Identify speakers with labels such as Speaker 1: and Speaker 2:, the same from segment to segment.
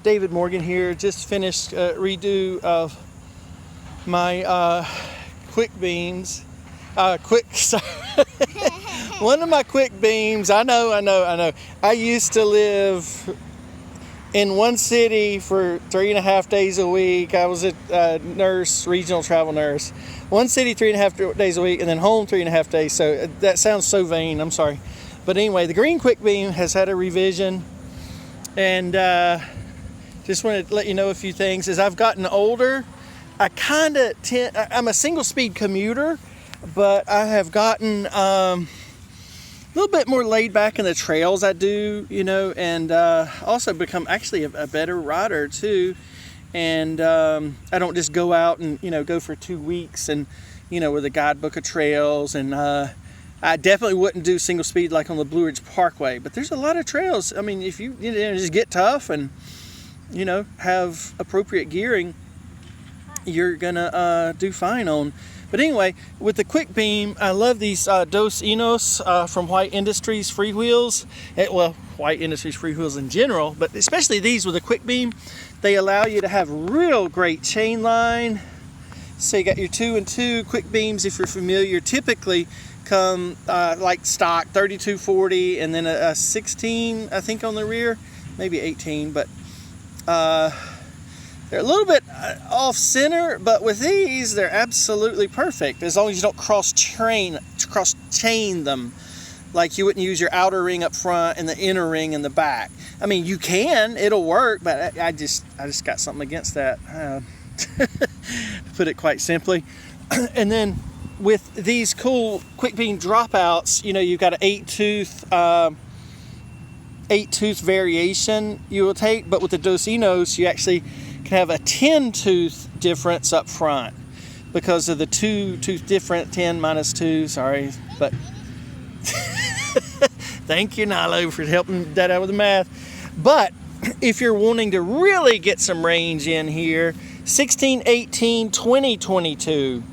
Speaker 1: David Morgan here. Just finished a redo of my Quickbeams. One of my Quickbeams. I know. I used to live in one city for 3.5 days a week. I was a nurse, regional travel nurse. One city 3.5 days a week, and then home 3.5 days. So that sounds so vain. I'm sorry. But anyway, the green Quickbeam has had a revision, and just wanted to let you know a few things. As I've gotten older, I'm a single speed commuter, but I have gotten a little bit more laid back in the trails I do, and also become actually a better rider too. And I don't just go out and, go for 2 weeks and, with a guidebook of trails. And I definitely wouldn't do single speed like on the Blue Ridge Parkway, but there's a lot of trails. I mean, if you just get tough and, have appropriate gearing, you're gonna do fine on. But anyway, with the Quickbeam, I love these Dos Enos from White Industries freewheels. White Industries freewheels in general, but especially these with a Quickbeam, they allow you to have real great chain line. So you got your 2 and 2 Quickbeams, if you're familiar, typically come like stock 32-40 and then a 16, I think, on the rear, maybe 18, but they're a little bit off center, but with these, they're absolutely perfect as long as you don't cross chain them. Like you wouldn't use your outer ring up front and the inner ring in the back. I mean, you can, it'll work, but I just got something against that, to put it quite simply. And then with these cool Quickbeam dropouts, you've got an 8-tooth variation you will take, but with the Dos Enos, you actually can have a 10-tooth difference up front because of the 2-tooth difference, 10 minus 2, sorry, but thank you, Nilo, for helping that out with the math. But if you're wanting to really get some range in here, 16, 18, 20, 22.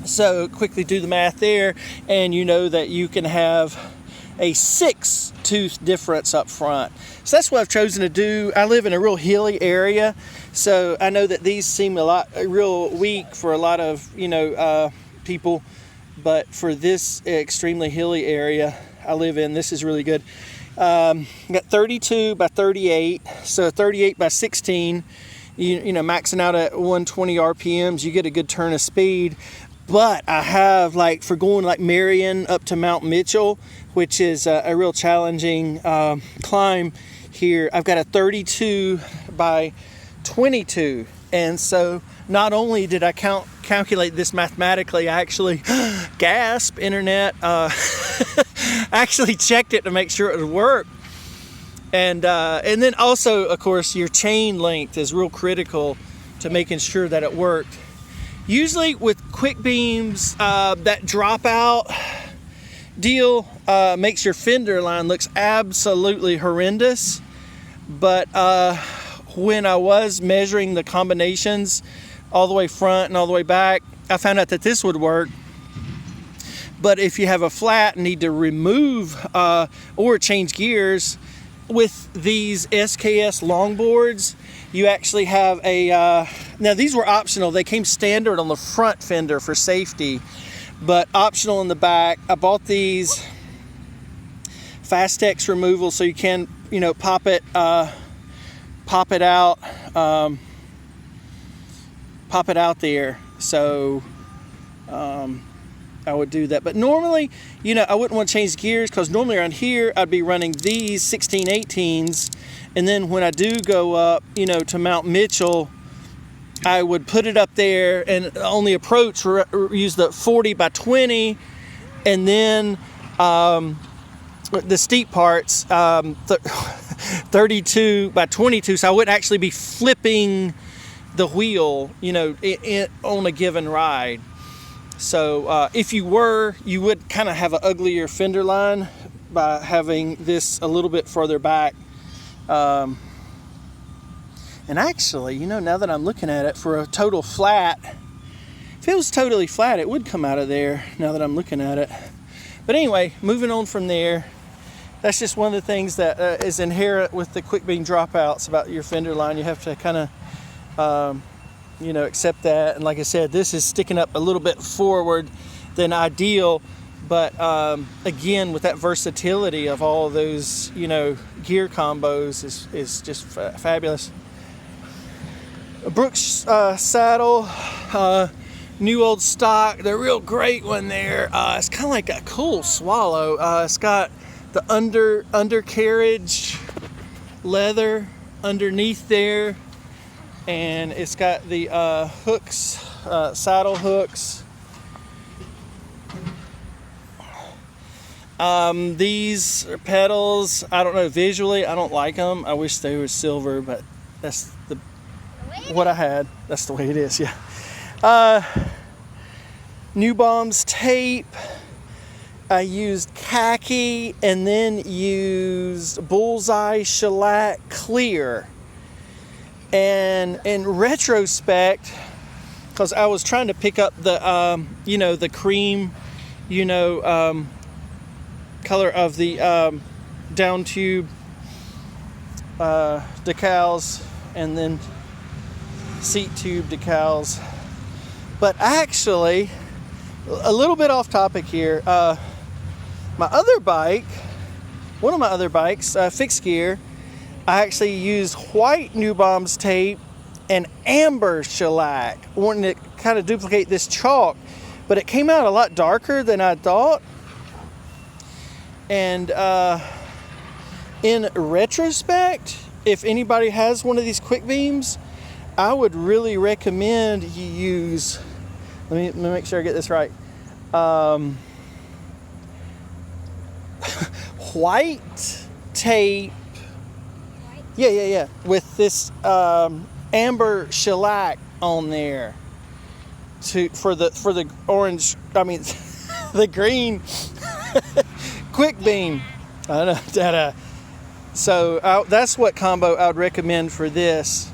Speaker 1: So quickly do the math there, and you know that you can have a 6-tooth difference up front. So that's what I've chosen to do. I live in a real hilly area, so I know that these seem real weak for a lot of people, but for this extremely hilly area I live in, this is really good. Got 32 by 38, so 38 by 16. Maxing out at 120 RPMs, you get a good turn of speed. But I have, for going like Marion up to Mount Mitchell, which is a real challenging climb here, I've got a 32 by 22. And so not only did I calculate this mathematically, I actually gasp, internet, actually checked it to make sure it would work. And then also, of course, your chain length is real critical to making sure that it worked. Usually with Quickbeams, that dropout deal makes your fender line looks absolutely horrendous. But when I was measuring the combinations all the way front and all the way back, I found out that this would work. But if you have a flat and need to remove or change gears, with these SKS longboards, you actually have now these were optional. They came standard on the front fender for safety, but optional in the back. I bought these Fastex removal, so you can, pop it out there. So I would do that. But normally, I wouldn't want to change gears, because normally around here I'd be running these 16-18s, and then when I do go up, to Mount Mitchell, I would put it up there and on the approach use the 40 by 20, and then the steep parts 32 by 22, so I wouldn't actually be flipping the wheel, on a given ride. So if you would kind of have an uglier fender line by having this a little bit further back. And actually, now that I'm looking at it, for a total flat, if it was totally flat, it would come out of there now that I'm looking at it. But anyway, moving on from there, that's just one of the things that is inherent with the Quickbeam dropouts about your fender line. You have to kind of, you know, accept that. And like I said, this is sticking up a little bit forward than ideal. But again, with that versatility of all those, you know, gear combos is just fabulous. Brooks saddle, new old stock, the real great one there. It's kind of like a cool swallow. It's got the undercarriage leather underneath there, and it's got the hooks, saddle hooks. These pedals, I don't know, visually I don't like them. I wish they were silver, but that's what I had. That's the way it is, yeah. Newbaums tape. I used khaki and then used Bullseye shellac clear. And in retrospect, because I was trying to pick up the, you know, the cream, you know, color of the down tube decals, and then seat tube decals. But actually, a little bit off topic here, my other bike, one of my other bikes, fixed gear, I actually used white Newbaums tape and amber shellac, wanting to kind of duplicate this chalk, but it came out a lot darker than I thought. And in retrospect, if anybody has one of these Quickbeams, I would really recommend you use, let me make sure I get this right, white tape, yeah, with this amber shellac on there for the orange, I mean the green Quickbeam. I don't know. So that's what combo I would recommend for this.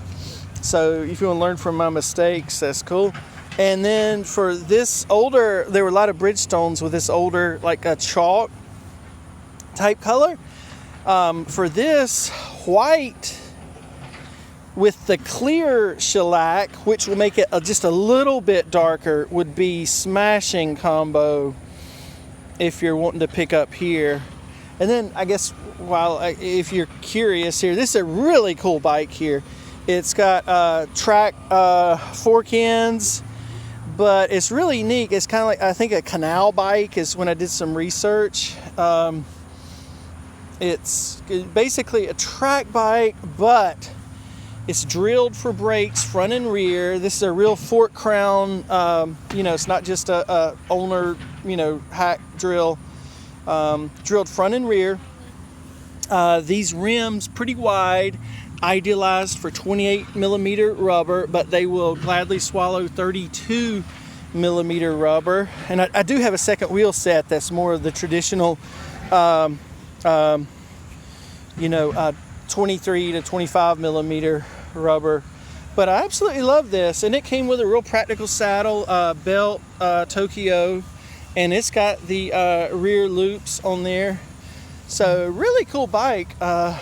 Speaker 1: So if you want to learn from my mistakes, that's cool. And then for this older, there were a lot of Bridgestones with this older, like a chalk type color. For this, white with the clear shellac, which will make it just a little bit darker, would be smashing combo if you're wanting to pick up here. And then I guess, if you're curious here, this is a really cool bike here. It's got track fork ends, but it's really neat. It's kind of like, I think a canal bike is when I did some research. It's basically a track bike, but it's drilled for brakes front and rear. This is a real fork crown. You know, it's not just a owner, you know, hack drill. Drilled front and rear. These rims pretty wide, idealized for 28 millimeter rubber, but they will gladly swallow 32 millimeter rubber. And I do have a second wheel set that's more of the traditional, you know, 23 to 25 millimeter rubber. But I absolutely love this, and it came with a real practical saddle, belt, Tokyo, and it's got the rear loops on there. So really cool bike. I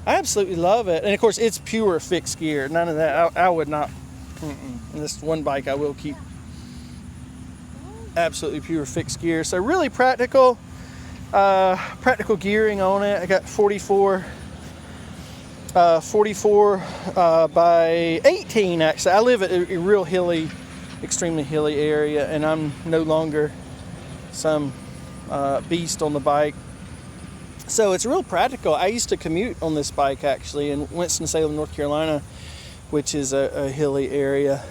Speaker 1: absolutely love it. And of course it's pure fixed gear. None of that. I would not. This one bike I will keep absolutely pure fixed gear. So really practical. Practical gearing on it. I got 44 by 18 actually. I live at a real hilly, extremely hilly area, and I'm no longer some beast on the bike. So it's real practical. I used to commute on this bike actually in Winston-Salem, North Carolina, which is a hilly area.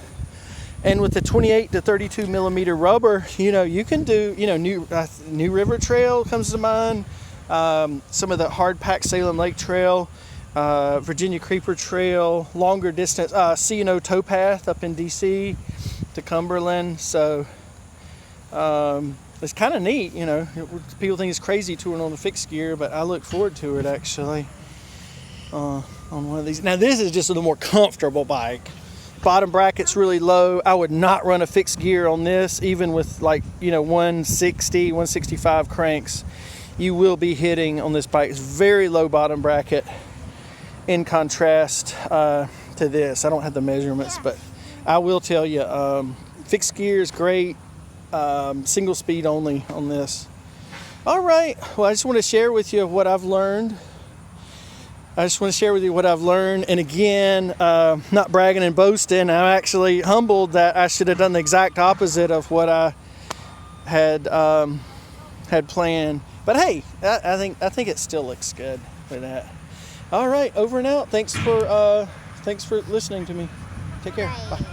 Speaker 1: And with the 28 to 32 millimeter rubber, you know, you can do, you know, New River Trail comes to mind, some of the hard packed Salem Lake Trail, Virginia Creeper Trail, longer distance, C&O Towpath up in DC to Cumberland. So it's kind of neat, you know. People think it's crazy touring on the fixed gear, but I look forward to it actually on one of these. Now this is just a more comfortable bike. Bottom bracket's really low. I would not run a fixed gear on this, even with like, you know, 160, 165 cranks. you will be hitting on this bike. It's very low bottom bracket in contrast to this. I don't have the measurements, but I will tell you, fixed gear is great. Single speed only on this. All right, well, I just want to share with you what I've learned. And again, not bragging and boasting. I'm actually humbled that I should have done the exact opposite of what I had planned. But hey, I think it still looks good with that. All right, over and out. Thanks for listening to me. Take care. Bye.